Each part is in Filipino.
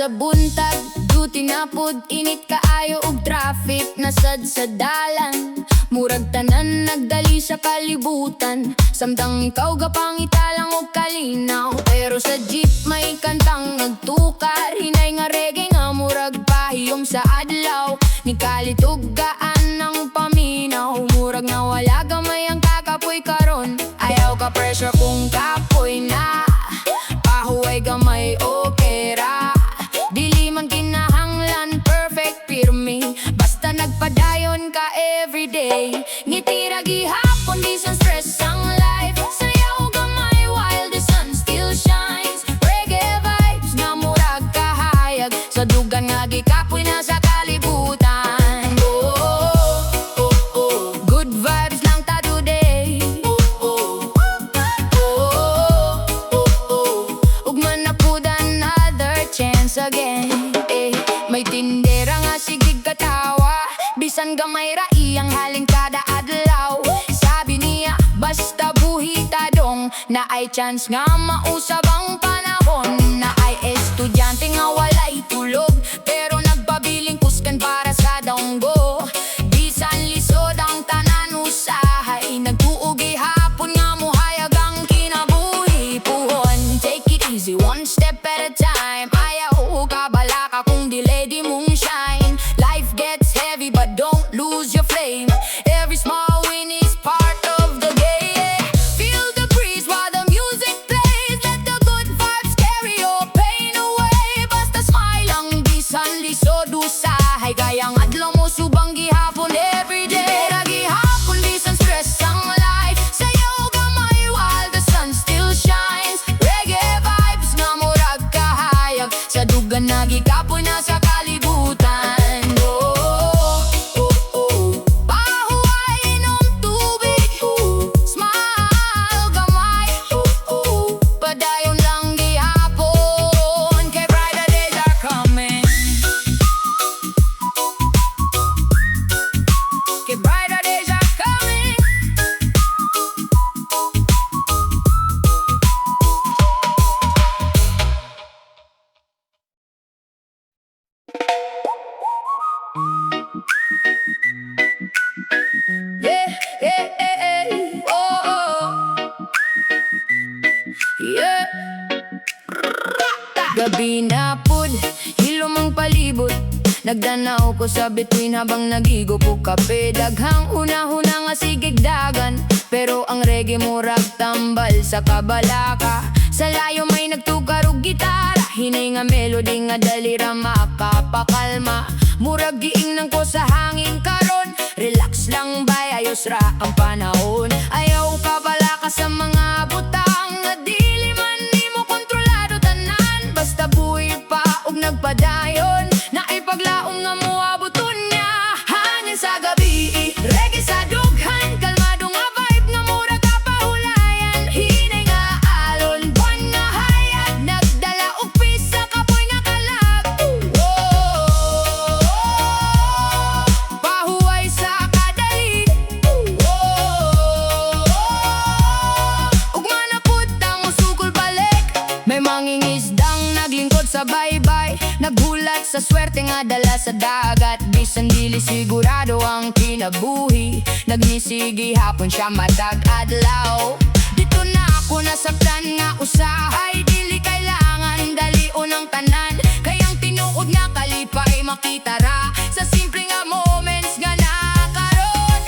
sa buntag, duty na pud, init kaayo og traffic nasad sa dalan. Murag tanan nagdali sa kalibutan, samtang ikaw gapangitalang og kalinaw. Pero sa jeep may kantang nagtukar, hinay nga reggae nga murag pahiyom sa adlaw. Ni kalitugaan ng paminaw, murag na wala gamay ang kakapoy karon. Ayaw ka pressure kung kapoy na, pahuway gamay okay ra. Dili man kinahanglan perfect pirmi, basta nagpadayon ka everyday. Ngitira gihapon, bisan stress ang life. Sayaw gamay while the sun still shines. Reggae vibes nga murag kahayag, sa dugan nga gikapoy na sa kalibutan. Good vibes lang ta today. Ugman na pud another chance again. May tindera nga sigig katawa, bisan gamay ra iyang haling kada adlaw. Sabi niya basta buhi tadong, na ay chance nga mausab ang panahon. Na ay estudyante nga walay tulog, pero nagpabiling kuskan para sa donggo. Bisan lisod ang tanan usahay, nagtuog gihapon nga muhayag ang kinabuhi. Puhon, take it easy, one step at a time. Ayaw kabala ka kung delay di mong shine. Life gets heavy but don't lose your flame. Every small win is part of the game. Feel the breeze while the music plays. Let the good vibes carry your pain away. Basta smile ang bisan lisod usahay, kayang adlaw mo subang gihapon everyday. Gihapon bisan stress ang life, sayaw gamay while the sun still shines. Reggae vibes nga murag kahayag, sa dugan na gikapoy na sa kalibutan. Pahuway inom tubig, smile gamay, padayon lang gihapon, kay brighter days are coming. Kay brighter days are coming. Yeah, yeah, yeah, yeah. Oh, oh. Yeah. Gabi na pud, hilom ang palibot. Nagdanaw ko sa bituin habang nagigo ko kape. Daghang una-huna nga sigig dagan, pero ang reggae murag tambal sa kabalaka. Sa layo may nagtugar og gitara, hinay nga melody nga dali ra makapakalma. Murag giing nang ko sa hangin karon, relax lang bay, ayos ra ang panahon. Ayaw ka bala ka sa mga butang, nga dili man nimo kontrolado tanan. Basta buhi pa og nagpadayon, na ipaglaong nga muabuton niya. Hangin sa gabi, reggae sa dughan, kalmado nga vibe nga mura ka pahulayan. Hinay nga alon, buwan nga hayag, nagdala og pisa kapoy nga kalag. Pahuway sa kadali, ugma na pud ang musukol balik. May mangingisdang naglingkod sa baybay, naghulat sa swerte nga dala sa dagat. Bisan dili sigurado ang kinabuhi, nagnisigi hapon siya matag adlaw. Dito na ako nasaktan nga usahay, dili kailangan dalion ang tanan. Kayang tinuod nga kalipay makita ra sa simple nga moments nga nakaroon.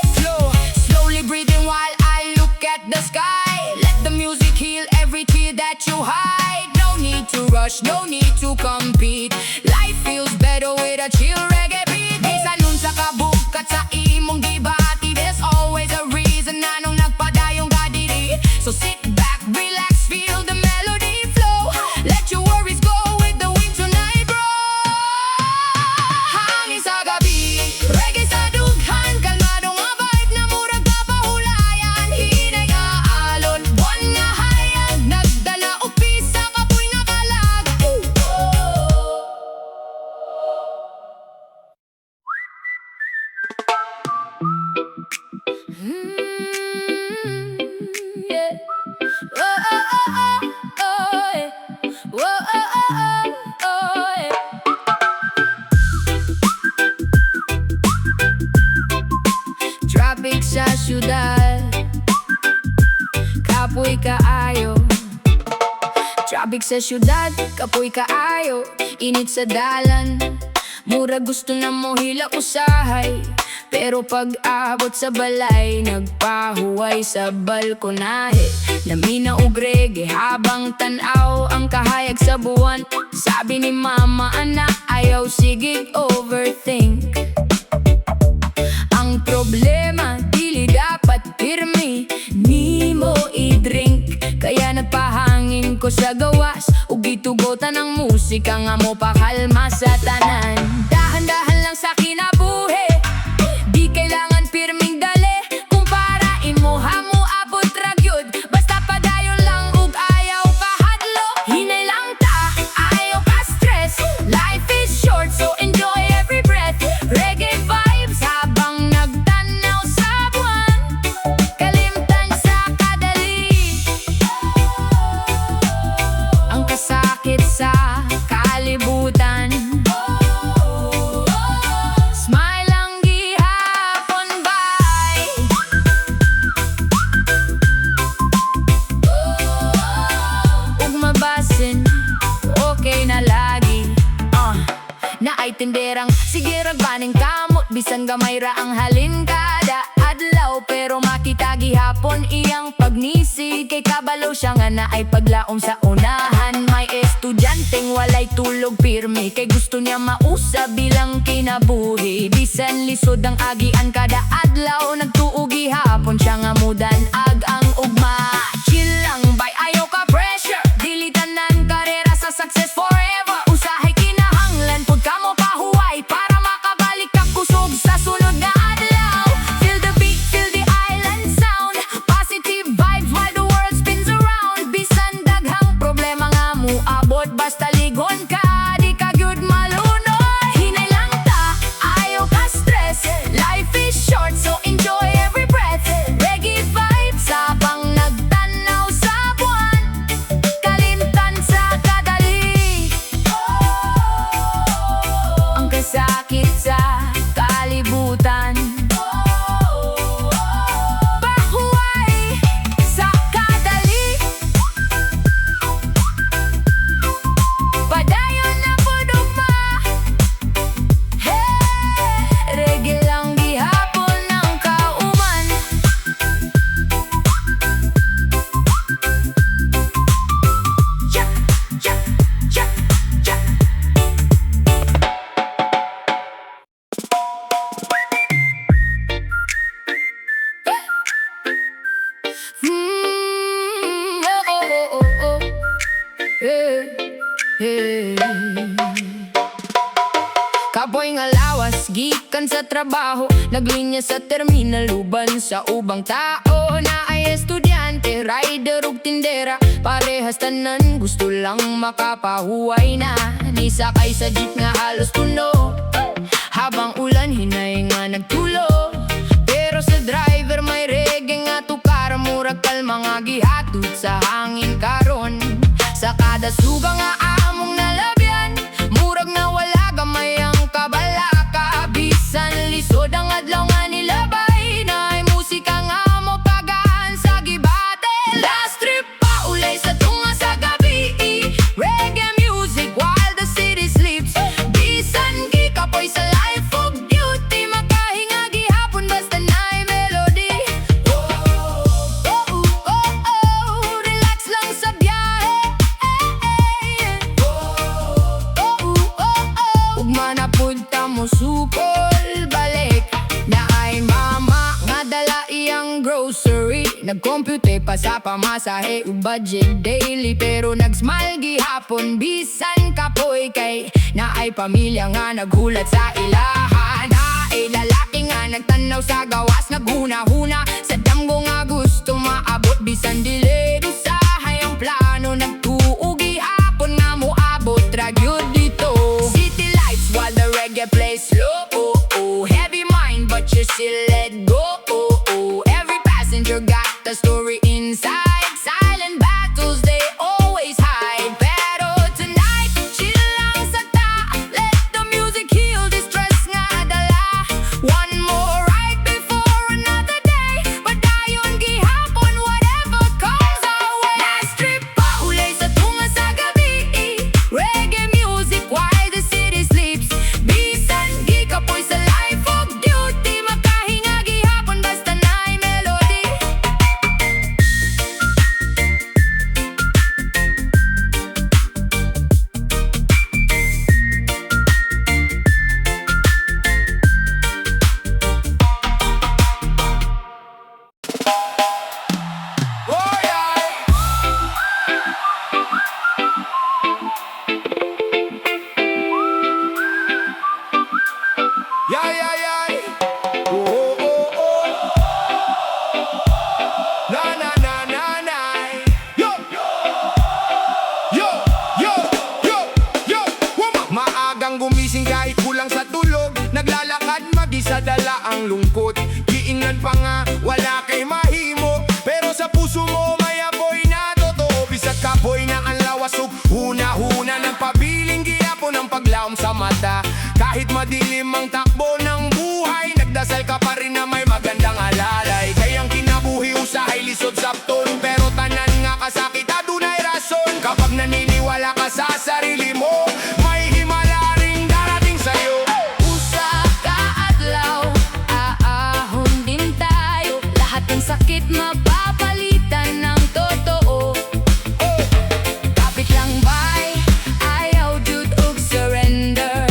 Slowly breathing while I look at the sky. Let the music heal every tear that you hide. No need to rush, no need to compete. Life feels better with a chill reggae beat. Bisan nun sa kabukat sa imong gibati, there's always a reason na nung nagpadayong ka diri. So sit back, relax, feel the melody flow. Let your worries go with the wind tonight, bro. Hangin sa gabi, reggae sa dughan, kalmado nga vibe na murag ka pahulayan. Hinay nga alon, buwan nga hayag, nagdala og pisa kapoy nga kalag. Yeah. Oh, oh, oh, oh, oh, yeah. Oh, oh, oh, oh, oh, yeah. syudad. Kapoy kaayo. Traffic sa syudad, kapoy kaayo. Init sa dalan, mura gusto na mo hila usahay. Pero pag abot sa balay, nagpahuway sa balkonahe. Lamina og reggae habang tanaw ang kahayag sa buwan. Sabi ni mama, anak, ayaw sigig overthink. Ang problema, dili dapat pirmi, ni mo i-drink. Kaya nagpahangin ko sa gawas, ug gitugotan ng musika nga mo pakalma sa tanan. Dahan-dahan lang sa kinabuhi, di kailangan pirming dali. Kung parain mo hamo abot ragyod, basta padayon lang ug ayaw kahadlo. Hinay lang ta, ayaw ka stress. Life is short so enjoy every breath. Reggae vibes habang nagtanaw sa buwan. Kalimtan sa kadali, ang kasakit sa kalibutan. Smile ang gihapon bay. Ug mabasin, okay na lagi. Na ay tinderang sige ragbaning kamot, bisan gamay ra ang halin kada adlaw. Pero makita gihapon iyang pagnisig, kay kabalo siya nga na ay paglaom sa unahan. May estudyanteng walay tulog pirmi, kay gusto niya mausa bilang kinabuhi. Bisan lisod ang agian kada adlaw, nagtuo gihapon siya nga mudan ag ang ugma. Chill lang bay, ayaw ka pressure, dili tanan karera sa success forever. Usahay kinahanglan pud kamo pahuway, para makabalik ka kusog sa sunod nga adlaw. Feel the beat, feel the island sound, positive vibes while the world spins around. Bisan daghang problema nga mo abot, basta ligon ka, di ka gyud malunoy. Hinay lang ta, ayaw ka stress. Life is short so enjoy every breath. Reggae vibes habang nagtanaw sa buwan. Kalimtan sa kadali, ang kasakit sa kalibutan. Pahuway sa kadali, padayon na pudugma. Reggae lang gihapon ng kauman. Cha, cha, cha, cha. Oh, oh, oh, oh. Hey. Kapoy nga lawas, gikan sa trabaho, naglinya sa terminal, uban sa ubang tao. Na ay estudyante, rider ug tindera, parehas tanan gusto lang makapahuway na. Ni sakay sa jeep nga halos tuno, habang ulan hinay nga nagtulo. Pero sa driver may reggae nga tukar, murag kalma nga gihatod sa hangin karon. Sa kada suga nga among nalabyan, murag na wala gamay ang kabalaka. Bisan lisod ang adlaw nga nilabay, na ay musika nga mo pagaan sa gibate. Last trip pa ulay sa tunga sa gabi, reggae music while the city sleeps. Bisan gikapoy sa life of duty, makahinga gihapon basta na'y melody. Relax lang sa biyahe. Ugma na punta mo supol balik, na ay mama nga dala iyang grocery. Nagcompute pa sa pamasahe ug budget daily, pero nagsmile gihapon bisan kapoy, kay na ay pamilya nga naghulat sa ilahan. Na ay lalaki nga nagtanaw sa gawas, naghuna-huna sa damgo nga gusto maabot. Bisan delayed usahay ang plano, nagtuo gihapon nga mo abot ragyod dito. City lights while the reggae plays slow. Heavy mind but you still let go. Every passenger got the story inside. Silent battles they always hide. Pero tonight, chill lang sa ta, let the music heal this stress nga dala. One more right before another day. Yay, yay, yay. Oh, oh, oh. Na, na, na, na, na. Yo, yo, yo, yo, yo, yo. Maagang gumising kahit kulang sa tulog. Naglalakad mag-isa, dala ang lungkot. Giingnan pa nga, wala kay mahimo. Pero sa puso mo may apoy na totoo. Bisag kapoy na ang lawasog. Huna-huna nagpabiling gihapon ang paglaom sa mata. Kahit madilim ang takbo ng buhay, nagdasal ka pa rin na may magandang alalay. Kayang kinabuhi usahay lisod sapton. Pero tanan nga kasakit adunay rason. Kapag naniniwala ka sa sarili mo, may himala ring darating sa'yo. Usa ka adlaw, aahon din tayo. Lahat ng sakit mapapalitan ng totoo. Kapit lang bay, ayaw jud og surrender.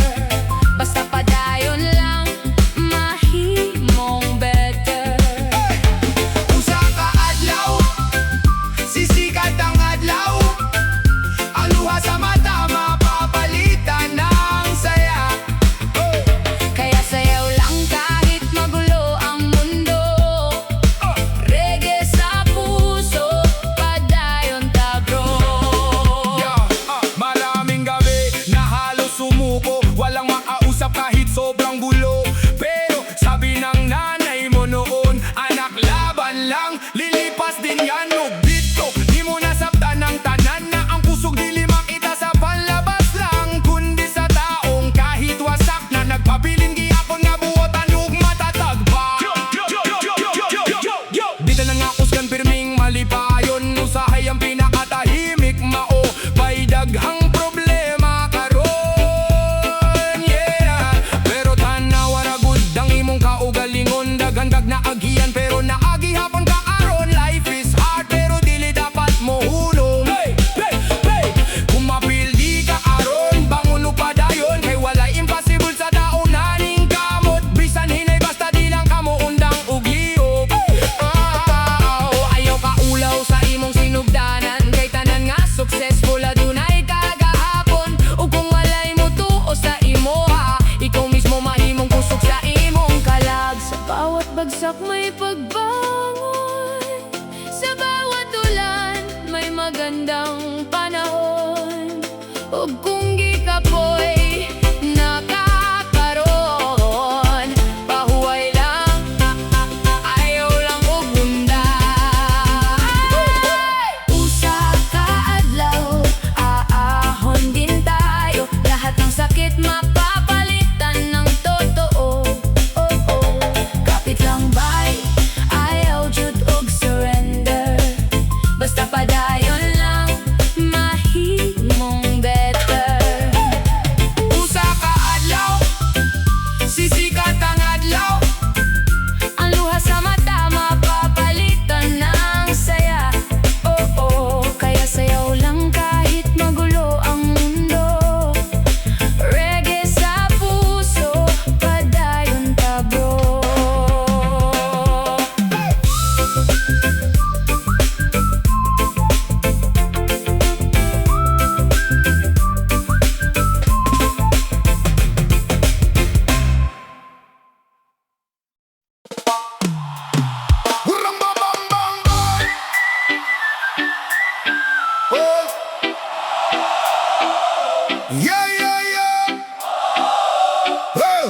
Basta padayon lang, mahimong better. Usa ka adlaw, sisikat ang adlaw. Ang luha sa mata mapapalitan ng saya. Kaya sayaw lang kahit magulo ang mundo. Reggae sa puso, padayon ta bro. Maraming gabi na halos sumuko. Walang makausap kahit sobrang gulo. Pero sabi ng nanay mo noon, anak laban lang, lilipas din yan. Dito, di mo nasabtan ng tanan na ang pusog dili makita sa panlabas lang, kundi sa taong kahit wasak na nagpabiling gihapon nga buotan ug matatag pa. Dito na nga kusgan pirming malipayon. Usahay ang pinakatahimik mao. May daghang problema karon, yeah. Pero tanaw aragud ang imong kaugalingon. Daghan kag naagian pero naagihapon ka aron. Life is hard pero dili dapat mo hulong. Hey, hey, hey. Kung mapildi ka aron, bangon ug padayon. Kay walay impossible sa taon naning kamot. Bisan hinay basta di lang kamo undang ug lihok. Ayaw ka ulaw sa imong sinugdanan. Kay tanan nga successful adunay kagahapon. Ug kung walay mo tuo sa imo ha, ikaw mismo mahimong kusog sa imong kalag. Sa bawat bagsak may pagbangon, sa bawat ulan may magandang panahon. Ug kung gikapoy nakakaroon, pahuway lang, ayaw lang og undan. Usa ka adlaw, aahon din tayo. Lahat ng sakit mapapalitan ng totoo. Kapit lang bay, ayaw jud og surrender. Basta padayon lang, mahimong better. Usa ka adlaw, sisikat ang adlaw. Ang luha sa mata mapapalitan ng saya. Kaya sayaw lang kahit magulo ang mundo. Reggae sa puso, padayon ta bro. Hurang bang bang bang bang. Oh. Yeah, yeah, yeah. Oh.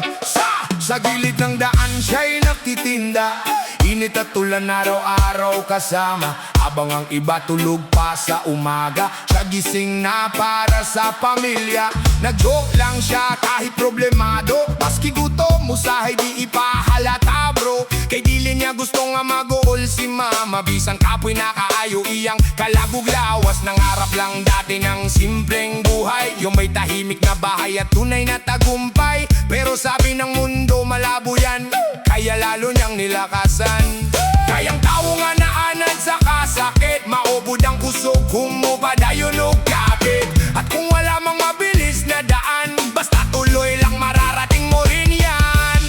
Sa gilid ng daan siya'y nagtitinda. Init at tulan araw-araw kasama. Habang ang iba tulog pa sa umaga, siya gising na para sa pamilya. Nag-joke lang siya kahit problemado. Paski gutom, musahay di ipahalata bro. Kay dili niya gusto nga mag-uol si mama. Bisan kapoy na kaayo iyang kalabog lawas. Nangarap lang dati ng simpleng buhay, yung may tahimik na bahay at tunay na tagumpay. Pero sabi ng mundo malabo yan, kaya lalo niyang nilakasan. Kayang tao nga naanan sa kasakit, maubod ang kusog kung mo padayon o kapit. At kung wala mang mabilis na daan, basta tuloy lang mararating mo rin yan.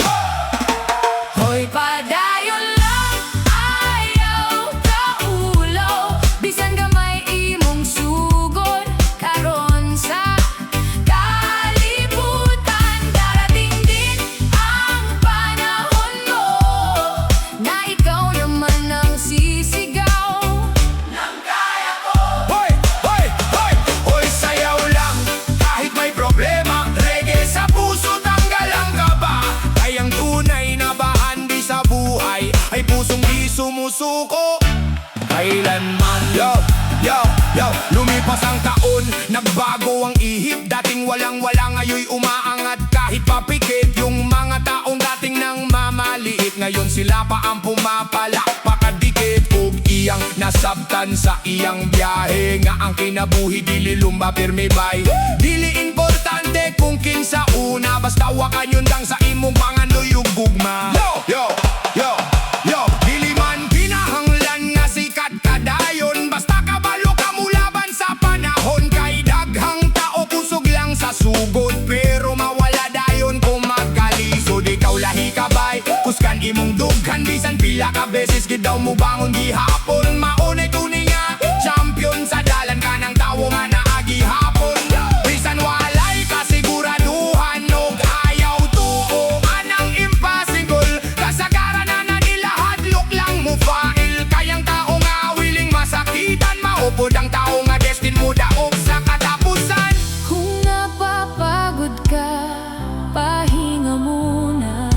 Hoy padayon lang, ayaw ka ulaw. Bisan gamay imong sugod karon sa kalibutan. sumusuko. Kailanman yo, lumipas ang taon, nagbago ang ihip. Dating walang-wala, ngayon umaangat kahit papikit. Yung mga taong dating nang mamaliit, ngayon sila pa ang pumapalakpakadikit. Ug iyang nasabtan sa iyang biyahe, nga ang kinabuhi dili lumba pirmi bay. Dili importante kung kinsa una, basta wakan yun lang sa imong pangandoy ug gugma. Yo, dili man pinahanglan nga sikat kadayon, basta kabalo ka mulaban sa panahon. Kay daghang tao kusog lang sa sugod, pero mawala dayon kung magkalisod. Ikaw lahi ka bay, kuskan imong dughan, bisan pila ka beses gid daw mo bangon gihapon. Maunay tunay nga champion sa dalan ka ng tawo nga naagi hapon. Bisan walay kasiguraduhan og ayaw tuoan ang impossible, kasagaran na nagilahadlok lang mo file. Kayang tao nga willing masakitan, maupod ang tao nga destin mo daog sa katapusan. Kung napapagod ka, pahinga muna,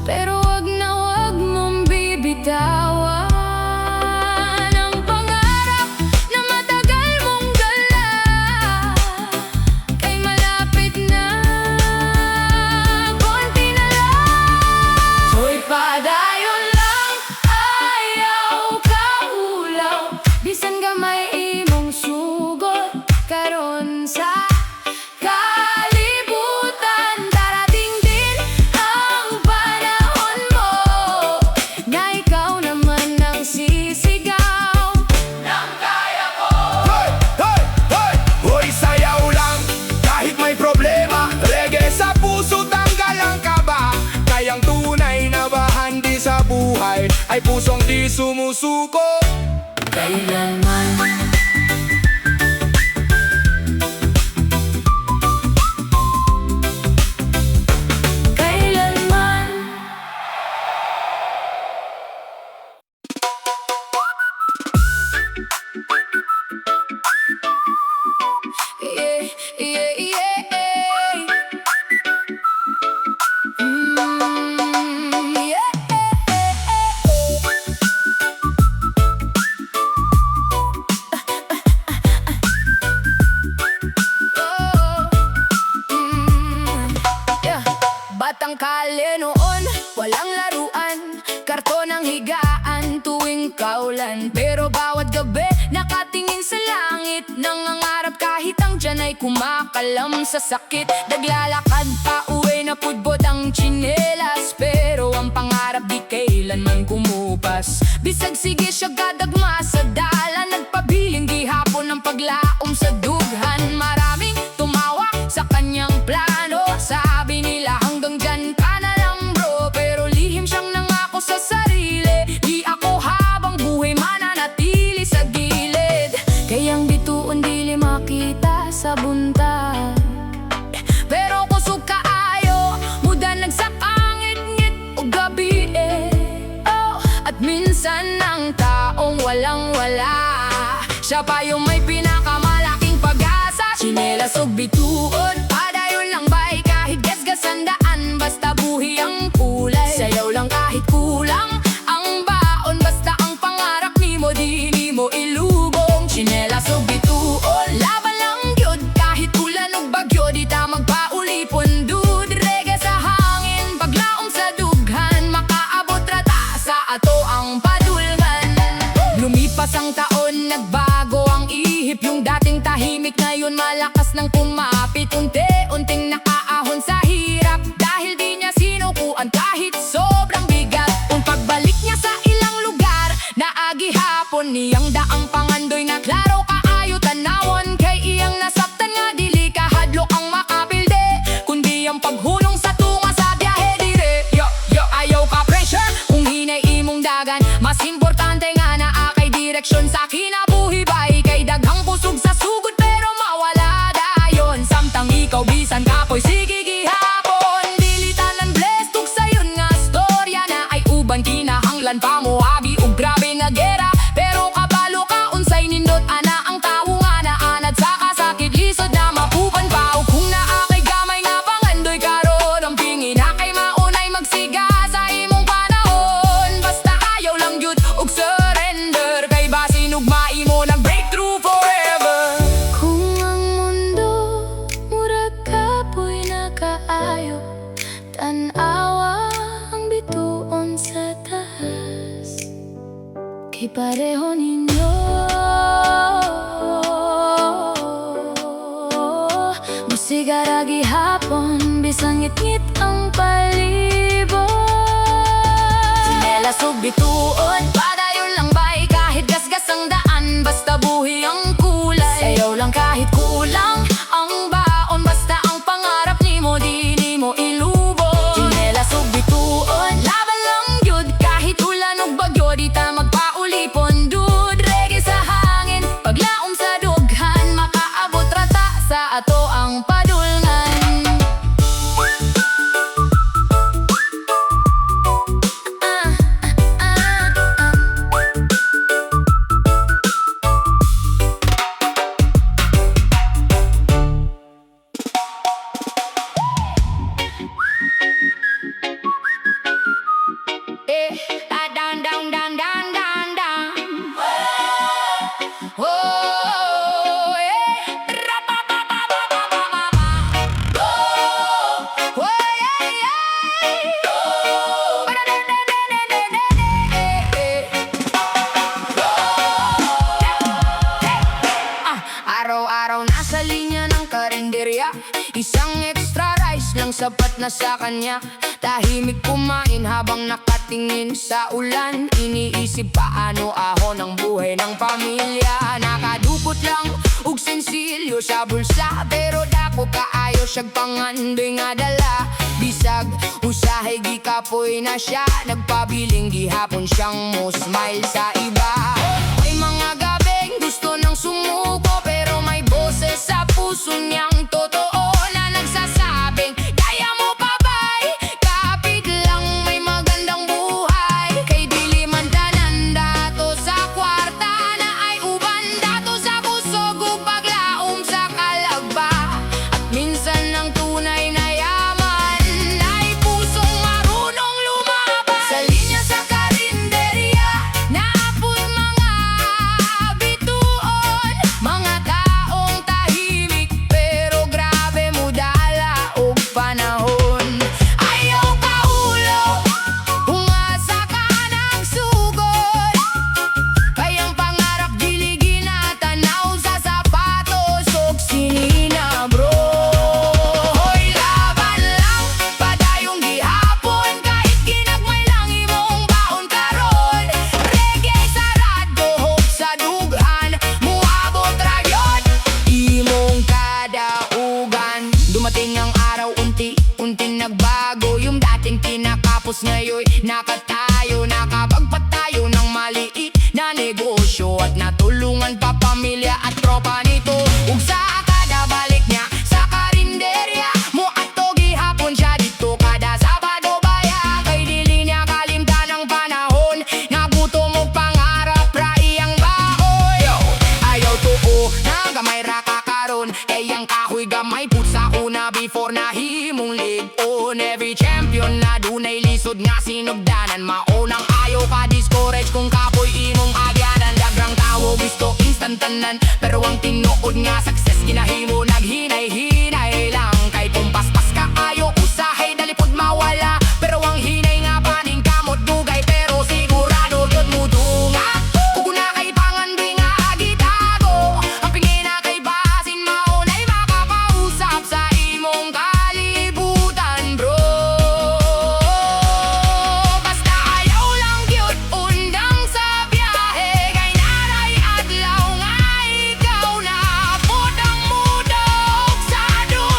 pero wag mong bibitawan ang pangarap na matagal mong dala. Kay malapit na, konti na lang. Hoy, padayon lang, ayaw kahulaw, bisan gamay imong sugod karon sa kalibutan. Darating din ang panahon mo, na ikaw naman ang sisigaw ng kaya ko. Hoy, sayaw lang kahit may problema. Reggae sa puso, tanggal ang kaba. Kayang tunay na bahandi sa buhay ay pusong di sumusuko. Kailanman batang kale noon, walang laruan, karton ang higaan tuwing kaulan. Pero bawat gabi nakatingin sa langit, nangangarap kahit ang tiyan ay kumakalam sa sakit. Naglalakad pa uwi na pudbod ang tsinelas, pero ang pangarap di kailanman kumupas. Bisag sige siya gadagma sa dalan, nagpabiling gihapon ang paglaom sa dughan. Maraming tumawa sa kanyang plano, sabi nila hanggang dyan ka na lang bro. Pero lihim siyang nangako sa sarili, di ako habang buhay mananatili sa gilid. Kayang bituon dili makita sa buntag, pero kusog kaayo muda nagsakangit-ngit o gabi at minsan ang taong walang-wala, siya pa yung may pinakamalaking pag-asa. Tsinelas o bituon, padayon lang bay, kahit gasgasan daan, basta buhi ang kulay. Sayaw lang kahit kulang ang baon, basta ang pangarap ni mo di mo ilubong. Tsinelas o bituon, laban lang gyud, kahit ulan o bagyo di ta magpaulipon dude. Reggae sa hangin, paglaom sa dughan, makaabot rata sa ato ang padulman. Lumipas ang taon, nagbago ang ihip, yung dating tahimik ngayon malakas nang kumapit. Unti-unting nakaahon sa hirap, dahil di niya sinukuan kahit sobrang bigat. Kung pagbalik niya sa ilang lugar, naagi hapon niyang daang pangandoy na klaro kaayo tanawon. Kay iyang nasabtan nga dili kahadlok ang makapilde, kundi ang paghulong sa tunga sa biyahe dire. Ayaw ka pressure kung hinay imong dagan, mas importante nga na akay direksyon sa kinabuhi bay. Kay daghang kusog sa sugod pero mawala dayon, samtang ikaw bisan kapoy sige gihapon. Dili tanan blessed ug sayon nga storya na ay uban kinahanglan pa mo abi ug grabe nga gera, pero kabalo Tanawa ang bituon sa taas, kay pareho ninyo musigara gihapon, bisang ngit-ngit ang palibot. Sinelas ug bituon, padayon lang bay, kahit gasgas ang daan, basta buhi ang kulay. Sayaw lang kahit kulang ang baon, basta ang pangarap nimo di nimo ilubog. Sinelas ug bituon, laban lang yun, kahit ulan ug bagyo di ta magpaulipon. Dude, reggae sa hangin, paglaom sa dughan, makaabot rata sa ato ang padulngan. Down, down, down, down, down, down. Oh, yeah. Ra-ba-ba-ba-ba-ba-ba-ba. Oh, yeah, yeah. Araw-araw nasa linya ng karinderya, isang extra rice lang sapat na sa kanya. Tahimik kumain habang nakatingin sa ulan, iniisip paano ahon ang buhay ng pamilya. Nakadukot lang ug sensilyo sa bulsa, pero dako kaayo siyag pangandoy nga dala. Bisag usahay gikapoy na siya, nagpabiling gihapon siyang mo smile sa iba. May mga gabing gusto nang sumuko, pero may boses sa puso niyang totoo na nagsasabing kaya mo pa bay, kapit lang may magandang buhay. Kay dili man tanan dato sa kwarta na ay uban, dato sa kusog ug paglaom sa kalagba. At minsan ang tunay na yaman ay pusong marunong lumaban. Sa linya sa karinderya, naapoy mga bituon, mga taong tahimik pero grabe mo dala og panahon. Ayaw ka ulo, umasa ka ng sugod, kayang pangarap dili ginatanaw sa sapatos og sinina bro. Hoy, laban lang, padayong gihapon, kahit ginagmay lang imong baon karon. Reggae sa radyo, hope sa dughan, muabot ra gyud imong kadaugan. Dumating ang araw, unti-unting nagbago, yung dating kinakapos ngayon nakatayo, nakapagpatayo ng maliit na negosyo, at natulungan pa pamilya at tropa nito. Ug sa kada balik niya sa karinderya, muadto gihapon siya dito kada Sabado baya. Kay dili niya kalimtan ang panahon, nagutom og pangarap ra iyang baoy. Ayaw tuo na gamay ra ka karon, kay ang kahoy gamay put sa una before na himong lig-on. Every champion na dunay lisod nga sinugdanan, maunang ayaw ka discourage kung kapoy imong agyanan. Dagrang tawo gusto instantanan, pero ang tinuod nga success ginahimo naghinay-hinay lang. Kay pumpaspas ka ayo usahay dalipod mawala, pero ang hinay nga paning kamot dugay, pero sigurado yun mo dunga. Ug na kay pangandoy nga agitago, ang pingin na kay basin maunay makapausap sa imong kalibutan bro. Basta ayaw lang gyud undang sa biyahe, kay naray adlaw nga ikaw na abot ang mudok sa duha.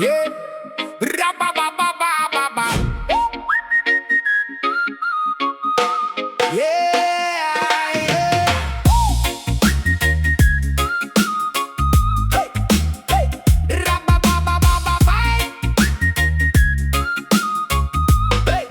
Yeah. Ra-ba-ba-ba-ba-ba-ba. Yeah, yeah. Hey, hey. Ra-ba-ba-ba-ba-ba-ba. Hey,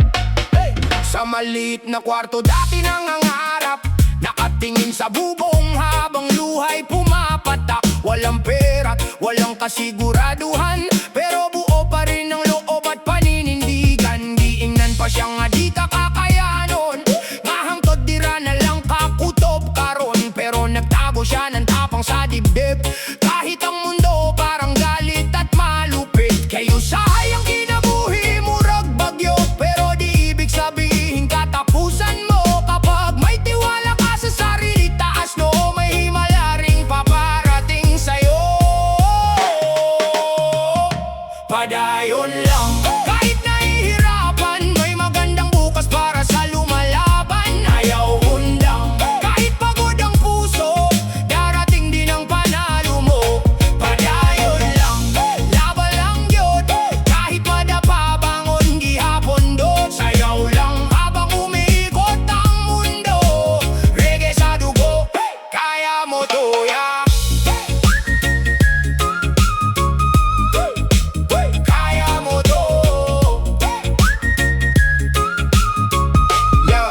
hey. Sa maliit na kwarto dati nangangarap, nakatingin sa bubong habang luhay pumapatak. Walang pera, walang kasiguraduhan, pero buo pa rin ang loob at paninindigan. Giingnan pa siyang di kakakayanon, mahangtod dira na lang kakutob karon. Pero nagtago siya ng tapang sa dibdib, kahit ang mundo parang galit at malupit. Kayo sahay ang kinabuhi, murag bagyo, pero di ibig sabihin katapusan mo. Kapag may tiwala ka sa sarili, taas no, may himala ring paparating sa'yo. Padayon lang, kahit nahihirapan, may magandang bukas para sa lumalaban. Ayaw undang, kahit pagod ang puso, darating din ang panalo mo. Padayon lang, laban lang yun, kahit madapa bangon gihapon doon. Sayaw lang habang umiikot ang mundo, reggae sa dugo, kaya mo to, yeah. Kaya mo to. Yeah,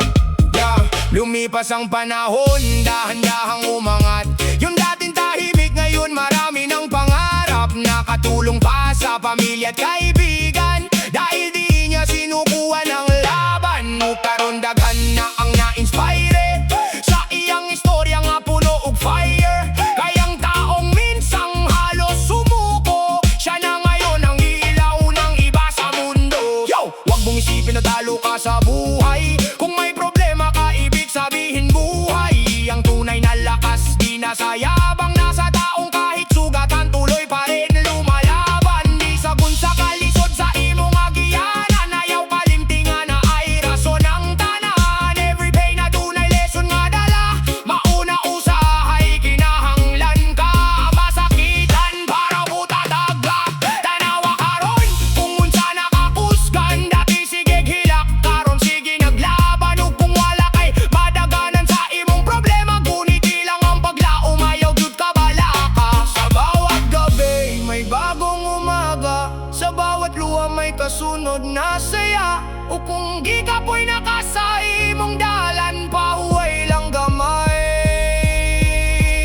yeah. Lumipas ang panahon, dahan-dahang umangat. Yung dating tahimik ngayon marami ng pangarap, nakatulong pa sa pamilya at kaibigan, dahil di niya sinukuhan ang laban. Karon daghan na ang na-inspire sa iyang istorya nga puno og fire. Kayang taong minsang halos sumuko, siya na ngayon ang ilaw ng iba sa mundo. Yo! Wag mong isipin na talo ka sa buhay, kung may problema ka ibig sabihin buhay. Ang tunay na lakas di nasa yabang, nasa taong kahit sugatan tuloy pa rin lumalaban. Di sagun sa kalisod sa imong agianan, ayaw kalimtingan na ay rason ang tanan. Every pain na dunay lesson nga dala, mauna usahay kinahanglan ka. Masakitan para butatagla, tanawa karon kung unsa nakakusgan. Dati sige hilak, karon sige naglaban. Ug kung wala kay madaganan sa imong problema, ngunit ilang ang paglaom, ayaw jud ka balaka. Sa bawat gabi may bagong umaga, sa bawat luha may kasunod na saya. O kung gikapoy na ka sa imong dalan, pahuway lang gamay,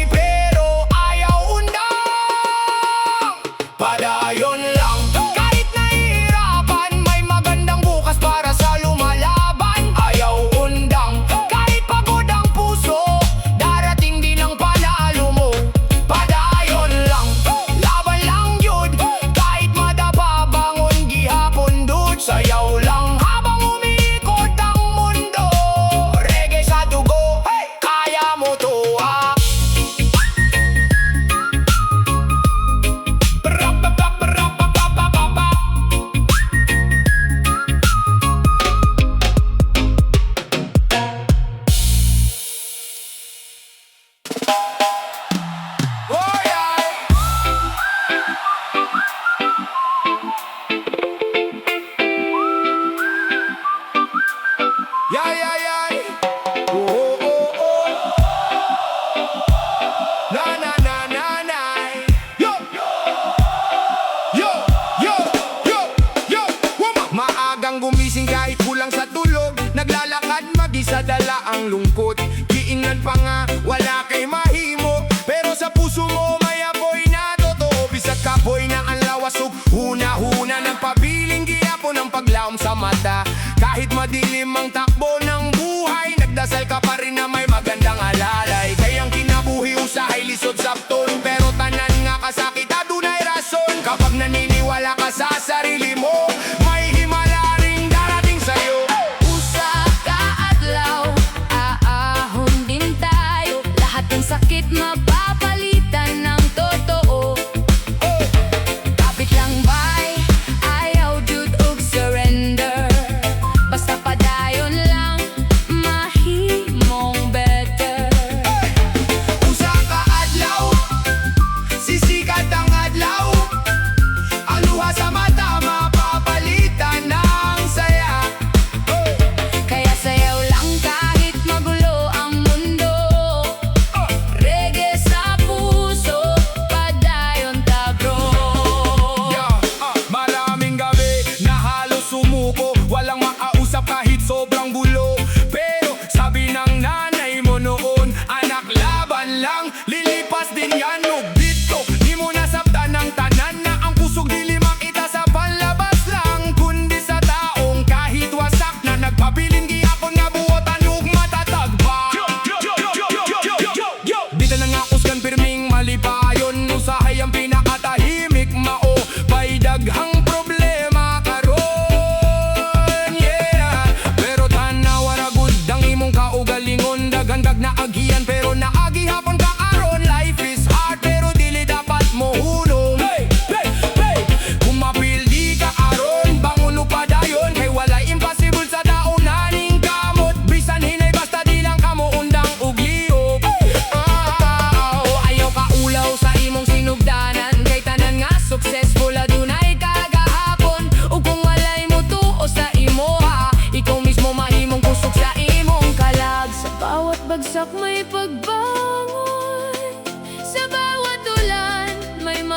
pero ayaw undang. Padayon lang, kahit nahihirapan, may magandang bukas para sa lumalaban. Ayaw undang, kahit pagod ang puso, darating din ang panalo mo. Padayon lang, laban lang yun, kahit madapa bangon gihapon doon. Sayaw lang habang umiikot ang mundo, reggae sa dugo, kaya mo to, ah. Ba-ra-ba-ba-ba-ra-ba-ba-ba-ba. Oh, yeah. Yeah, yeah, yeah. Oh, oh, oh. Na, na, na, na, na. Yo, yo, yo, yo, yo, yo. Maagang gumising kahit kulang sa tulog, naglalakad mag-isa, dala ang lungkot. Giingnan pa nga, wala kay mahimo, pero sa puso mo may apoy na totoo. Bisag kapoy na ang lawas ug huna-huna ng pabiling gihapon ang paglaom sa mata. Kahit madilim ang takbo ng buhay, nagdasal ka pa rin na may magandang alalay. Kayang kinabuhi usahay lisod sapton, pero tanan nga kasakit adunay rason. Kapag naniniwala ka sa sarili mo, may himala ring darating sa'yo. Usa ka adlaw, aahon din tayo, lahat ng sakit mapapalitan ng totoo. Kapit lang bay, ayaw jud og surrender, basta padayon lang.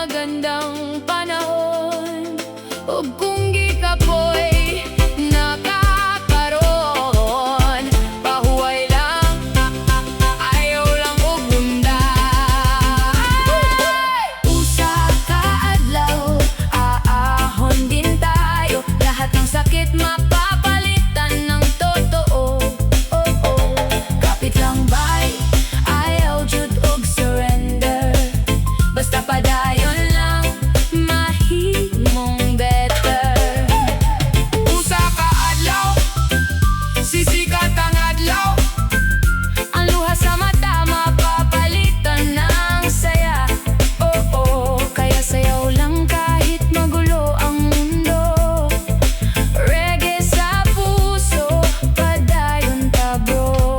magandang panahon. Ug kung gikapoy nakakaroon, pahuway lang, ayaw lang og bunday. Usa ka adlaw, aahon din tayo. Lahat ng sakit mapapalitan ng totoo. Kapit lang bay, ayaw jud og surrender. Basta padayon lang, mahimong better. Usa ka adlaw, sisikat ang adlaw. Ang luha sa mata mapapalitan ng saya. Kaya sayaw lang kahit magulo ang mundo. Reggae sa puso, padayon ta bro.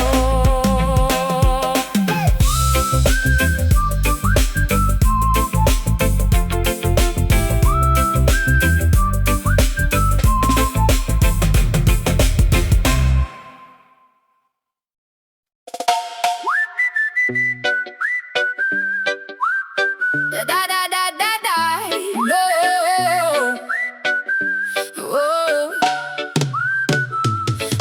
Da da da da da da.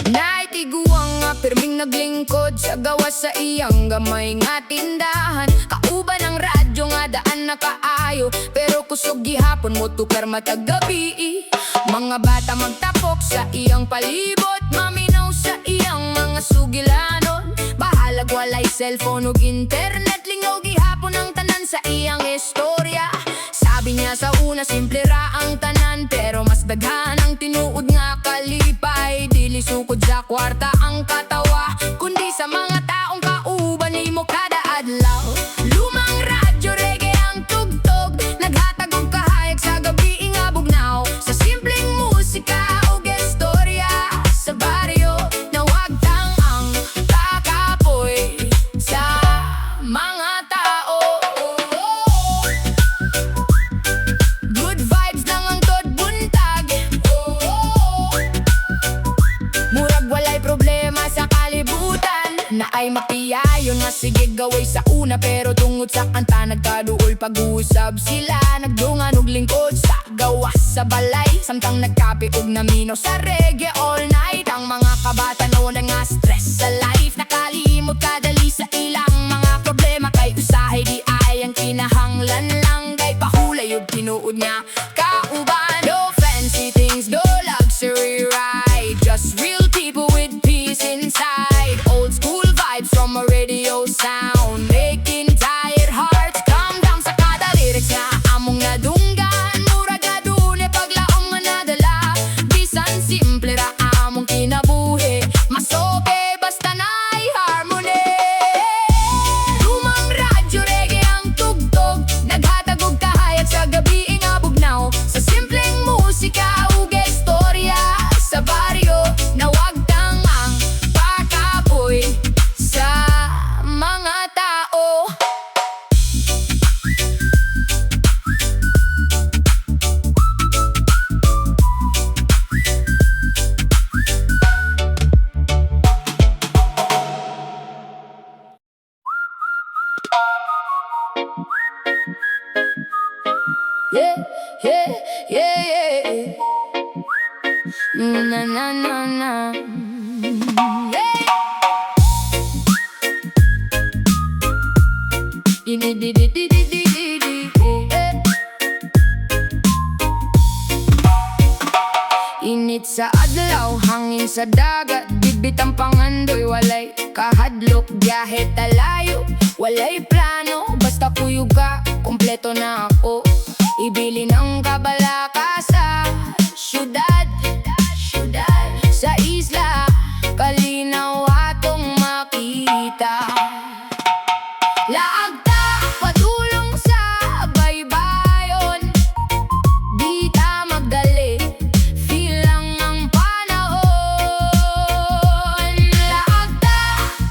Naitiguang nga pirming naglingkod sa gawa sa iyang gamay nga tindahan. Kauban ang radyo nga daan na kaayo, pero kusog gihapon mo tukar matag gabi. Mga bata magtapok sa iyang palibot, maminaw sa iyang mga sugilanon. Bahalag walay cellphone ug internet, lingaw gihapon ang tanan sa iyang istorya. Sabi niya sa una simple ra ang tanan, pero mas daghan ang tinuod nga kalipay. Dili sukod sa kwarta ang katawa, kundi sa mga taong kauban nimo kada adlaw. Lumang radyo, reggae ang tugtog, naghatag og kahayag sa gabi nga bugnaw. Sa simpleng musika ug istorya sa baryo, nawagtang ang kakapoy sa mga tao. Good vibes lang ang tod buntag. Murag walay problema sa kalibutan, na ay mapiyayon nga sige gaway sa una, pero tungod sa kanta nagkaduol pag-uusab sila. Nagdungan og lingkod sa gawas sa balay, samtang nagkape og namino sa reggae all night. Ang mga kabata noon nga stress sa life, nakalimot kadali sa ilang mga problema. Kay usahay di ay ang kinahanglan lang, kay pahulay ug tinuod nga kauban. No fancy things, no luxury ride, just real people with peace inside. Old school vibes from a radio sound, making tired hearts calm down sa kada lyrics nga among nadunggan. Murag adune paglaom nga nadala, bisan simple ra among kinabuhi. Mas okay basta na'y harmony. Lumang radyo, reggae ang tugtog, naghatag og kahayag sa gabi nga bugnaw. Sa simpleng musika ug istorya sa baryo, nawagtang ang pakapoy sa mga tao. Yeah, yeah, yeah, yeah. Na na na na. Yeah. Di di di di di di di di. Init sa adlaw, hangin sa dagat, bibit ang pangandoy, walay kahadlok, biyahe talayo, walay plano, basta kuyog ka, kompleto na ako. Ibili ng kabalaka sa syudad, sa isla, kalinaw atong makita. Laagta, padulong sa baybayon, di ta magdali, feel lang ang panahon. Laagta,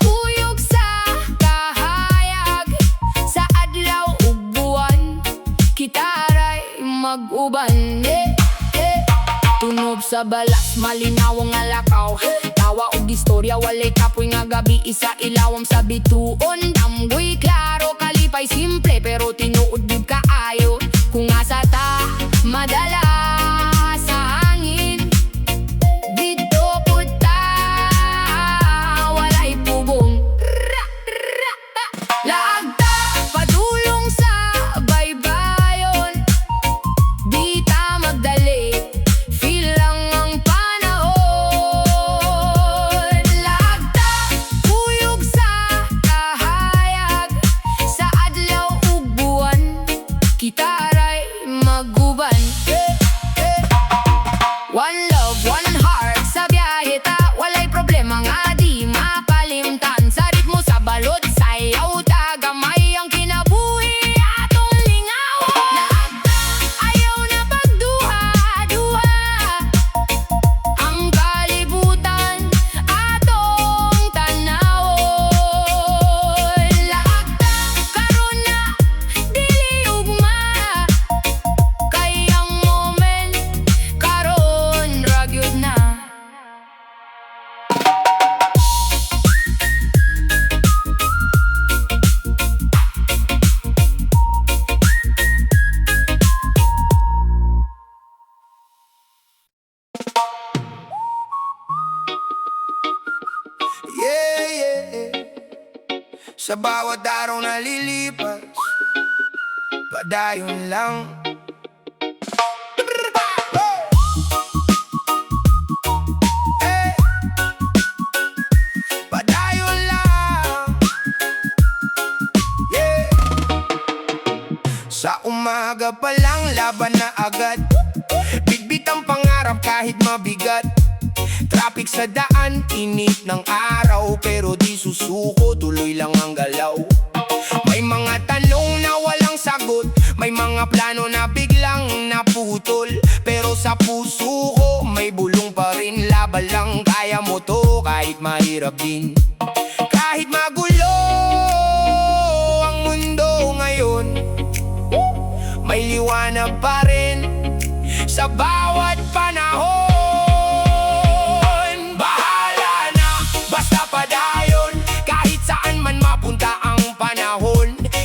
uyog sa kahayag, sa adlaw ug buwan, kitaray mag-uban. Tunob sa balas, malinaw ang alakaw, tawa og istorya, walay kapoy nga gabi, isa ilawam sa bituon. Damgoy klaro, kalipay simple, pero tinuod big kaayo. Sa bawat araw na lilipas, padayon lang. Padayon lang. Yeah. Sa umaga pa lang, laban na agad. Bitbit ang pangarap kahit mabigat. Traffic sa daan, init ng araw, pero di susuko, tuloy lang ang galaw. May mga tanong na walang sagot, may mga plano na biglang naputol, pero sa puso ko may bulong pa rin. Laban lang, kaya mo to kahit mahirap din. Kahit magulo ang mundo ngayon, may liwanag pa rin sa bawat panahon.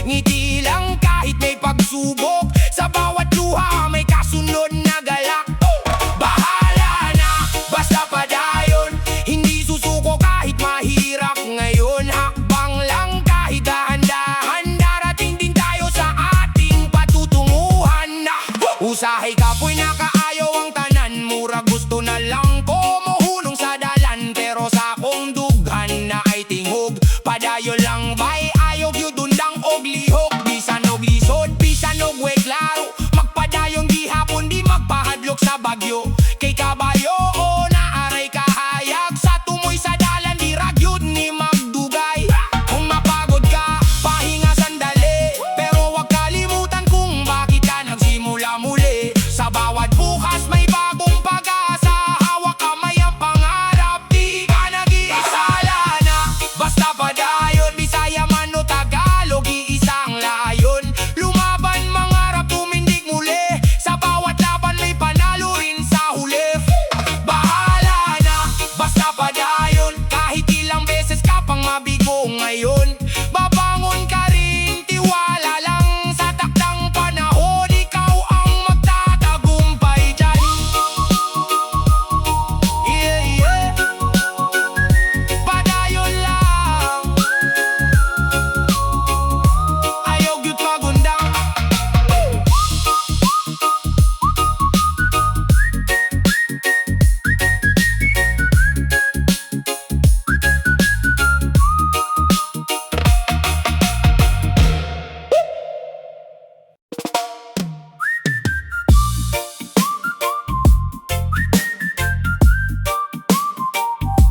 Ngiti lang kahit may pagsubok, sa bawat luha may kasunod na galak. Bahala na, basta padayon, hindi susuko kahit mahirap ngayon. Hakbang lang kahit dahan-dahan, darating din tayo sa ating patutunguhan. Usahay kapoy nakaayaw ang tanan, mura gusto na lang ko mohulong sa dalan, pero sa akong dughan na ay tingog. Padayon lang bay, ayog yun lang og lihok. Bisan og lisod, bisan og way klaro, magpadayon gihapon di magpahadlok sa bagyo. Kay kabayo o naaray kahayag, sa tumoy sa dalan di ragyod ni magdugay. Kung mapagod ka, pahinga sandali, pero wag kalimutan kung bakit ka nagsimula muli. Sa bawat bukas may bagong pag-asa, hawak kamay ang pangarap, di ka nag-iisala na. Basta padayon, Bisaya man o Tagalog, iisang layon. Lumaban, mangarap, tumindig muli, sa bawat laban may panalo rin sa huli. Bahala na, basta padayon, kahit ilang beses ka pang mabigo ngayon, babangon ka rin, tiwala lang sa takdang panahon, ikaw ang magtatagumpay dyan. Yeah, yeah. Padayon lang, ayaw gyud magundang.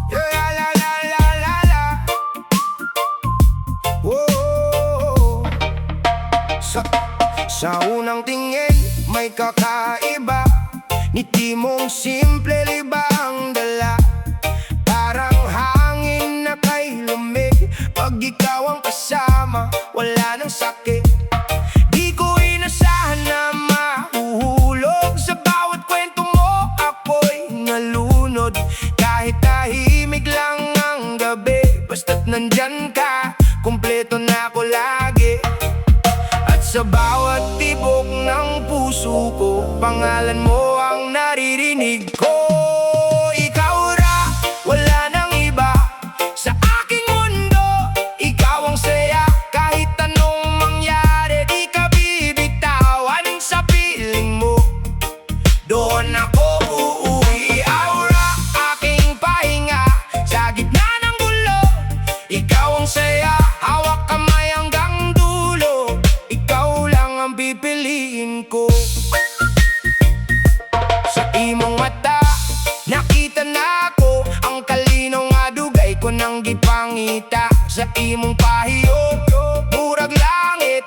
Yeah, la la la la la. Whoa. Sa unang tingin may kakaiba, ngiti mong simple libang dala, parang hangin na kay lumig. Pag ikaw ang kasama, wala nang sakit. Di ko inasahan na mahuhulog, sa bawat kwento mo ako'y nalunod. Kahit tahimik lang ang gabi, basta't nandyan ka, kumpleto na ako lagi. At sa bawat tibok ng puso ko, pangalan mo ang naririnig ko. Ikaw ra, wala nang iba sa aking mundo. Ikaw ang saya, kahit anong mangyari, di ka bibitawan sa piling mo. Doon ako uuwi, aura, aking pahinga, sa gitna ng gulo. Ikaw ang saya, hawak kamay hanggang dulo. Ikaw lang ang pipiliin ko. Sa imong mata, nakita na ko ang kalinaw nga dugay ko nang gipangita. Sa imong pahiyo, murag langit,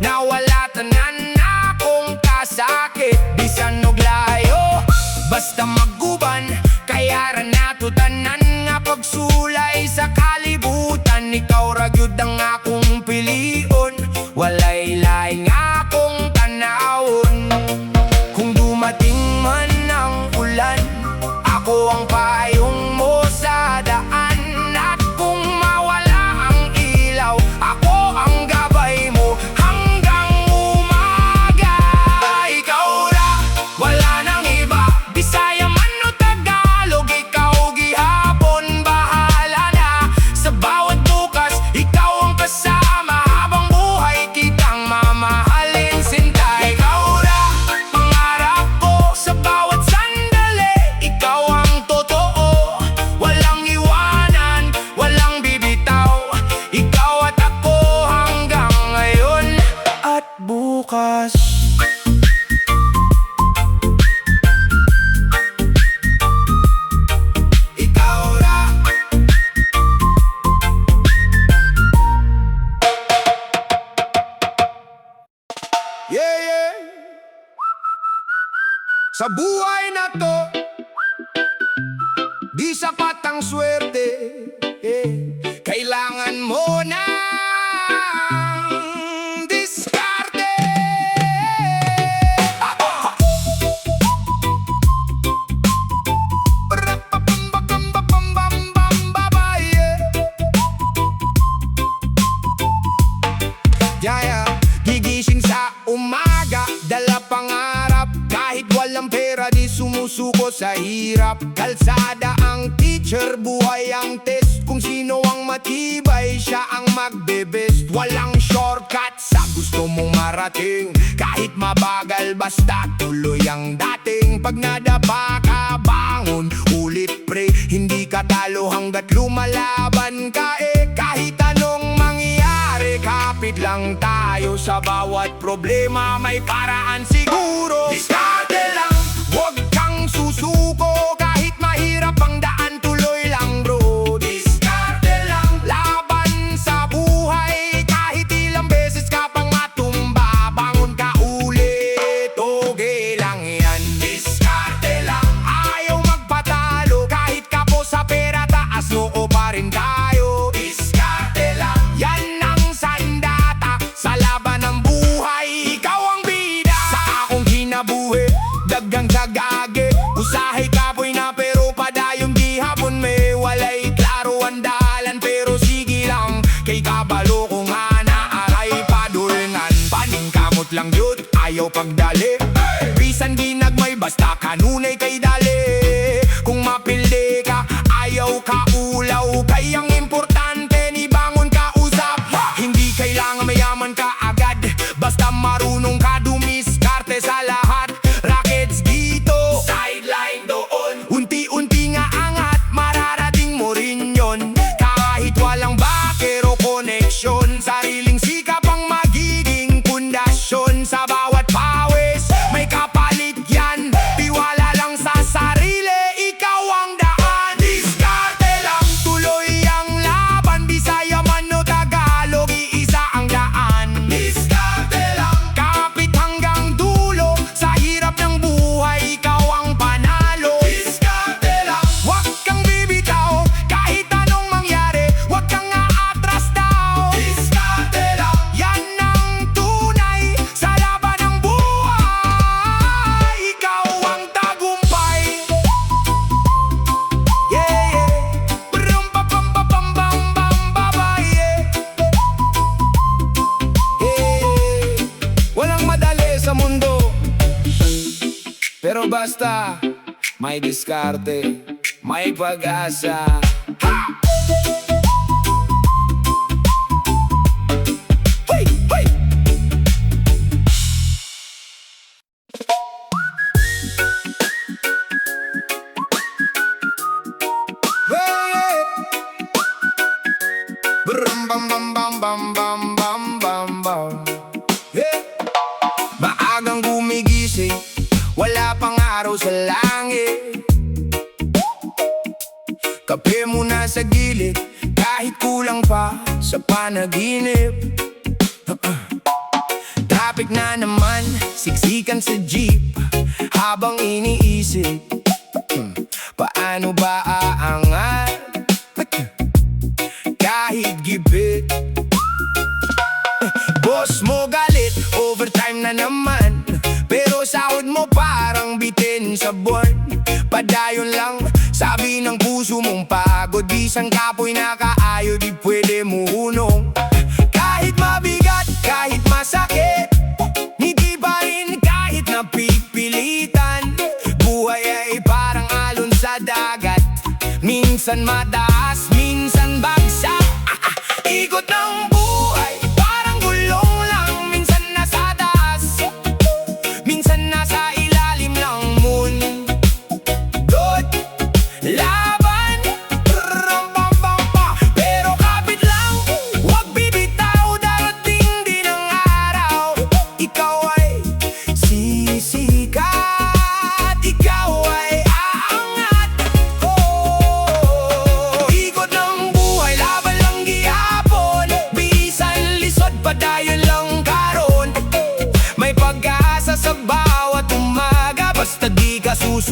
nawala tanan na akong kasakit. Bisan og layo, basta maguban, kaya ra nato tanan nga pagsulay sa kalibutan. Ikaw ra gyud ang akong pilion, walay lain nga akong tanawon. Kung dumating man ang ulan, ako ang payong mo sa daan. At kung mawala ang ilaw, Sa buhay na to, di sapat ang swerte, kailangan mo ng diskarte. Gigising sa umaga, dala pangarap. Kahit walang pera, di sumusuko sa hirap. Kalsada ang teacher, buhay ang test. Kung sino ang matibay, siya ang magbe-best. Walang shortcut sa gusto mong marating. Kahit mabagal, basta tuloy ang dating. Pag nadapa ka, bangon, ulit pre. Hindi ka talo hanggat lumalaban ka kahit anong mangyari, kapit lang tayo. Sa bawat problema may paraan siguro. Diskarte lang, huwag kang susuko. Kahit mahirap ang daan, tuloy lang bro. Diskarte lang, laban sa buhay. Kahit ilang beses ka pang matumba, bangon ka ulit, okay lang yan. Diskarte lang, ayaw magpatalo. Kahit kapo sa pera, taas noo pa rin tayo. Diskarte lang, yan ang sandata sa laban ng buhay. Ikaw ang bida sa akong kinabuhi. Daghan kagage, usahay kapoy na pero padayon gihapon. May walay klaro ang dalan pero sige lang. Kay kabalo ko nga naaray padulngan. Paningkamot lang yun, ayaw pagdali. Bisan ginagmay basta kanunay kay dali. Kung mapildi ka, ayaw ka ulaw. Kayang importante ni bangon ka usap. Hindi kailangan mayaman ka agad, basta marunong ka dumiskarte sa lahat. Rockets dito, sideline doon. Unti-unti nga angat, mararating mo rin yun. Kahit walang backer o connection, sariling sikap ang magiging pundasyon. Sa bawat pawis, may kapalit yan. Tiwala lang sa sarili, ikaw ang daan. Diskarte lang, tuloy ang laban. Bisaya man o Tagalog, iisa ang daan. Diskarte lang, kapit hanggang dulo. Sa hirap ng buhay, ikaw ang panalo. Diskarte lang, huwag kang bibitaw. Kahit anong mangyari, huwag kang aatras daw. Diskarte lang, yan ang tunay sa laban ng buhay. Ikaw ang tagumpay. Yeah, yeah. Brum pa pam pa pam bam bam babay, yeah. Yeah. Walang madali sa mundo, pero basta may diskarte, may pag-asa. Ha! Hoy! Hoy! Hey! Brum bam bam bam bam bam bam bam bam. Yeah. Maagang gumigising, wala pang araw sa langit. Kape muna sa gilid, kahit kulang pa sa panaginip. Traffic na naman, siksikan sa jeep. Habang iniisip, paano ba aangat? Kahit gipit, boss mo galit, overtime na naman. Pero sahod mo parang bitin sa buwan. Padayon lang, sabi ng puso mong pagod. Bisan kapoy na kaayo, di pwede mo hunong. Kahit mabigat, kahit masakit, hindi pa rin kahit napipilitan. Buhay ay parang alon sa dagat, minsan mataas, minsan bagsak. Ikot ng buhay, parang gulong lang. Minsan nasa taas, minsan nasa ilalim ng mundod. Laban, pero kapit lang, huwag bibitaw. Darating din ang araw, ikaw ay sisikat, ikaw ay aangat. Oh,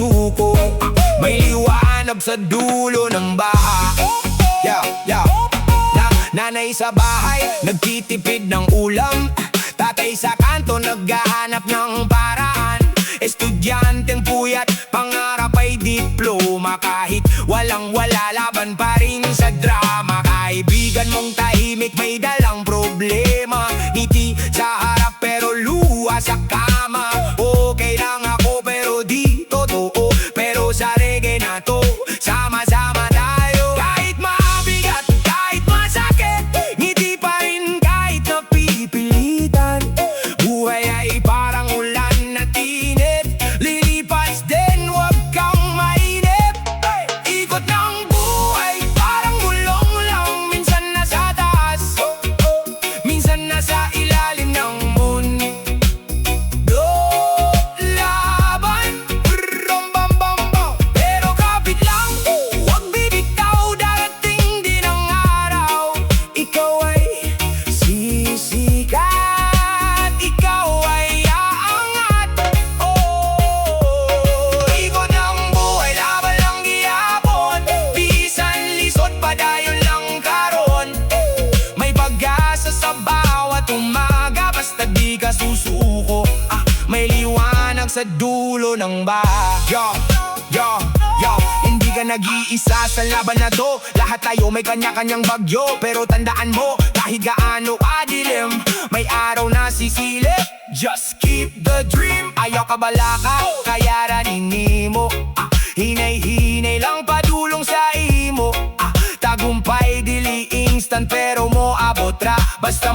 susuko. May liwanag sa dulo ng baha. Nanay sa bahay, nagtitipid ng ulam. Tatay sa kanto, naghahanap ng paraan. Estudyanteng puyat, pangarap ay diploma. Kahit walang-wala, laban pa rin sa drama. Kaibigan mong tahimik, may dalang problema. Ngiti sa harap pero luha sa kama. Okay lang ako pero di totoo. Pero sa reggae na to, sama-sama tayo. Kahit mabigat, kahit masakit, ngiti pa rin kahit napipilitan. Buhay ay parang ulan na tinit, lilipas din, wag kang mainip. Ikot ng buhay, parang gulong lang. Minsan nasa taas, minsan nasa ilalim ng mundo. Laban, bam-bam-bam. Pero kapit lang, wag bibitaw, darating din ang araw. Ikaw ay sisikat, ikaw ay aangat. Ikot ng buhay, laban lang gihapon. Bisan lisod, padayon lang karon. May pag-asa sa bawat umaga, basta di ka susuko. May liwanag sa dulo ng baha. Hindi ka nag-iisa sa laban na to. Lahat tayo may kanya-kanyang bagyo. Pero tandaan mo, kahit gaano kadilim, may araw na sisilip. Just keep the dream. Ayaw ka balaka, kaya raninin mo. Hinay-hinay lang padulong sa imo. Tagumpay dili instant pero mo abot ra. Basta